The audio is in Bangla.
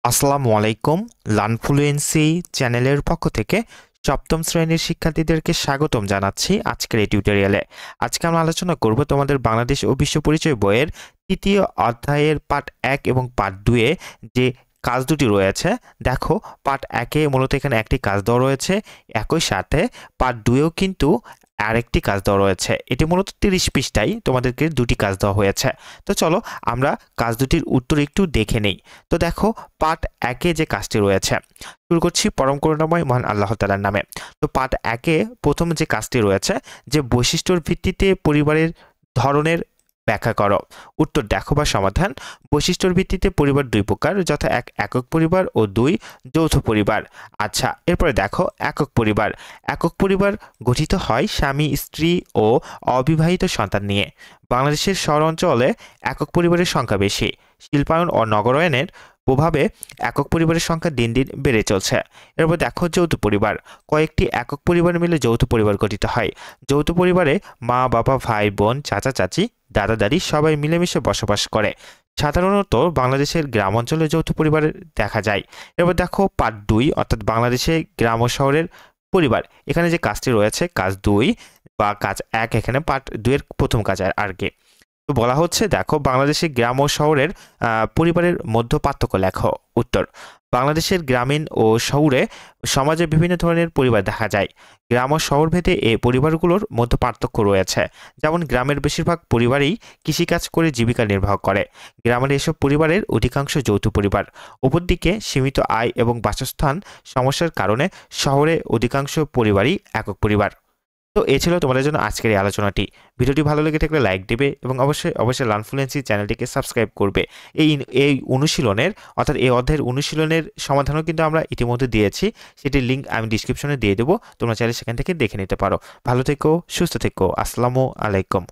আসসালামু আলাইকুম। লার্নফ্লুয়েন্সি চ্যানেলের পক্ষ থেকে সপ্তম শ্রেণীর শিক্ষার্থীদেরকে স্বাগতম জানাচ্ছি আজকের এই টিউটোরিয়ালে। আজকে আমরা আলোচনা করব তোমাদের বাংলাদেশ ও বিশ্ব পরিচয় বইয়ের তৃতীয় অধ্যায়ের পার্ট 1 এবং পার্ট 2 এ যে কাজ দুটি রয়েছে। দেখো, পার্ট 1 এ মূলত এখানে একটি কাজ দেওয়া রয়েছে, একই সাথে পার্ট 2 এও কিন্তু আরেকটি কাজ দেওয়া রয়েছে। এটি মূলত 30 পৃষ্ঠায় তোমাদেরকে দুটি কাজ দেওয়া হয়েছে। তো চলো আমরা কাজ দুটির উত্তর একটু দেখে নেই। তো দেখো, পার্ট 1 এ যে কাজটি রয়েছে, শুরু করছি পরম করুণাময় মহান আল্লাহ তাআলার নামে। তো পার্ট 1 এ প্রথম যে কাজটি রয়েছে, যে বৈশিষ্ট্যর ভিত্তিতে পরিবারের ধরনের ব্যাখ্যা করো। উত্তর দেখো বা সমাধান। বৈশিষ্ট্যর ভিত্তিতে পরিবার দুই প্রকার, যথা এক একক পরিবার ও দুই যৌথ পরিবার। আচ্ছা, এরপরে দেখো একক পরিবার। একক পরিবার গঠিত হয় স্বামী, স্ত্রী ও অবিবাহিত সন্তান নিয়ে। বাংলাদেশের শহর অঞ্চলে একক পরিবারের সংখ্যা বেশি। শিল্পায়ন ও নগরায়নের প্রভাবে একক পরিবারের সংখ্যা দিন দিন বেড়ে চলছে। এরপর দেখো যৌথ পরিবার। কয়েকটি একক পরিবার মিলে যৌথ পরিবার গঠিত হয়। যৌথ পরিবারে মা বাবা, ভাই বোন, চাচা চাচি, দাদা দাদি সবাই মিলেমিশে বসবাস করে। সাধারণত বাংলাদেশের গ্রাম অঞ্চলে যৌথ পরিবার দেখা যায়। এরপর দেখো পার্ট 2, অর্থাৎ বাংলাদেশে গ্রাম ও শহরের পরিবার। এখানে যে কাজটি রয়েছে, কাজ 2 বা কাজ 1, এখানে পার্ট 2 এর প্রথম কাজ আর কি। তো বলা হচ্ছে, দেখো বাংলাদেশের গ্রাম ও শহরের পরিবারের মধ্যে পার্থক্য লেখো। উত্তর, বাংলাদেশের গ্রামীণ ও শহুরে সমাজে বিভিন্ন ধরনের পরিবার দেখা যায়। গ্রাম ও শহর ভেদে এই পরিবারগুলোর মধ্যে পার্থক্য রয়েছে। যেমন গ্রামের বেশিরভাগ পরিবারই কৃষিকাজ করে জীবিকা নির্বাহ করে। গ্রামের এসব পরিবারের অধিকাংশ যৌথ পরিবার। অপরদিকে সীমিত আয় এবং বাসস্থান সমস্যার কারণে শহরে অধিকাংশ পরিবারই একক পরিবার। তো এই ছিল তোমাদের জন্য আজকের এই আলোচনাটি। ভিডিওটি ভালো লেগে থাকলে লাইক দিবে এবং অবশ্যই লার্নফ্লুয়েন্সি চ্যানেলটিকে সাবস্ক্রাইব করবে। এই অনুশীলনের, অর্থাৎ এই অধ্যায়ের অনুশীলনের সমাধানও কিন্তু আমরা ইতিমধ্যে দিয়েছি। সেটির লিঙ্ক আমি ডিসক্রিপশনে দিয়ে দেবো, তোমরা চাইলে সেখান থেকে দেখে নিতে পারো। ভালো থেকো, সুস্থ থেকো। আসসালামু আলাইকুম।